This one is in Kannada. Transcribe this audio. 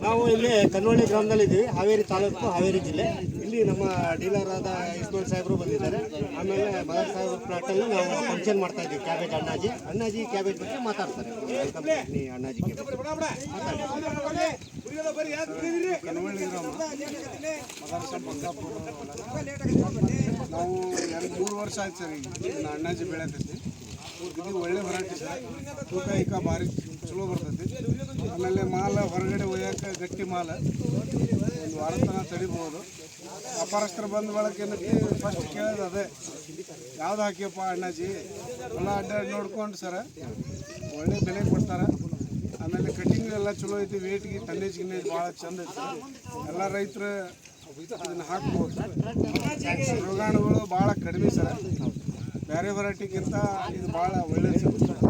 ನಾವು ಇಲ್ಲಿ ಕನ್ನೋಳಿ ಗ್ರಾಮದಲ್ಲಿದ್ದೀವಿ, ಹಾವೇರಿ ತಾಲೂಕು, ಹಾವೇರಿ ಜಿಲ್ಲೆ. ಇಲ್ಲಿ ನಮ್ಮ ಡೀಲರ್ ಆದ ಇಸ್ಮಾಯಿಲ್ ಸಾಹೇಬರು ಬಂದಿದ್ದಾರೆ. ಆಮೇಲೆ ಮದರ್ ಸಾಹೇಬ್ರ ಪ್ಲಾಟಲ್ಲಿ ನಾವು ಫಂಕ್ಷನ್ ಮಾಡ್ತಾ ಇದ್ದೀವಿ. ಕ್ಯಾಬೇಜ್ ಅಣ್ಣಾಜಿ ಕ್ಯಾಬೇಜ್ ಬಗ್ಗೆ ಮಾತಾಡ್ತಾರೆ. ವೆಲ್ಕಮ್ ಬನ್ನಿ ಅಣ್ಣಾಜಿ ಕ್ಯಾಬೇಜ್ ಕನವಳ್ಳಿ ಗ್ರಾಮ ಮದರಸ ಬಂಗಾಪುರ. ನಾವು 2-3 ವರ್ಷ ಆಯ್ತು ಸರ್. ಈಗ ಅಣ್ಣಾಜಿ ಬೆಳೆತೈತಿ. ಇದು ಒಳ್ಳೆ ವೆರೈಟಿ ಸರ್. ತೂಕ ಈಕ ಭಾರಿ ಚಲೋ ಬರ್ತೈತಿ. ಆಮೇಲೆ ಮಾಲ ಹೊರಗಡೆ ಒಯ್ಯೋಕೆ ಗಟ್ಟಿ ಮಾಲ 1 ವಾರ ತನಕ ತಡಿಬೋದು. ವ್ಯಾಪಾರಸ್ಥರು ಬಂದ ಬಳಕೆ ಏನಕ್ಕೆ ಫಸ್ಟ್ ಕೇಳೋದು ಅದೇ, ಯಾವ್ದು ಹಾಕಿಯಪ್ಪ ಅಣ್ಣಾಜಿ ಎಲ್ಲ ಅಡ್ಡಾಡಿ ನೋಡ್ಕೊಂಡು ಸರ ಒಳ್ಳೆ ಬೆಲೆ ಕೊಡ್ತಾರೆ. ಆಮೇಲೆ ಕಟಿಂಗ್ ಎಲ್ಲ ಚಲೋ ಐತಿ. ವೇಟ್ಗೆ ಟನ್ನೇಜ್ ಗಿನ್ನೇಜ್ ಭಾಳ ಚಂದ ಐತಿ. ಎಲ್ಲ ರೈತರು ಇದನ್ನು ಹಾಕ್ಬೋದು. ರೋಗಾಣುಗಳು ಭಾಳ ಕಡಿಮೆ ಸರ್. ಬೇರೆ ವೆರೈಟಿಗಿಂತ ಇದು ಭಾಳ ಒಳ್ಳೆಯದು ಸರ್.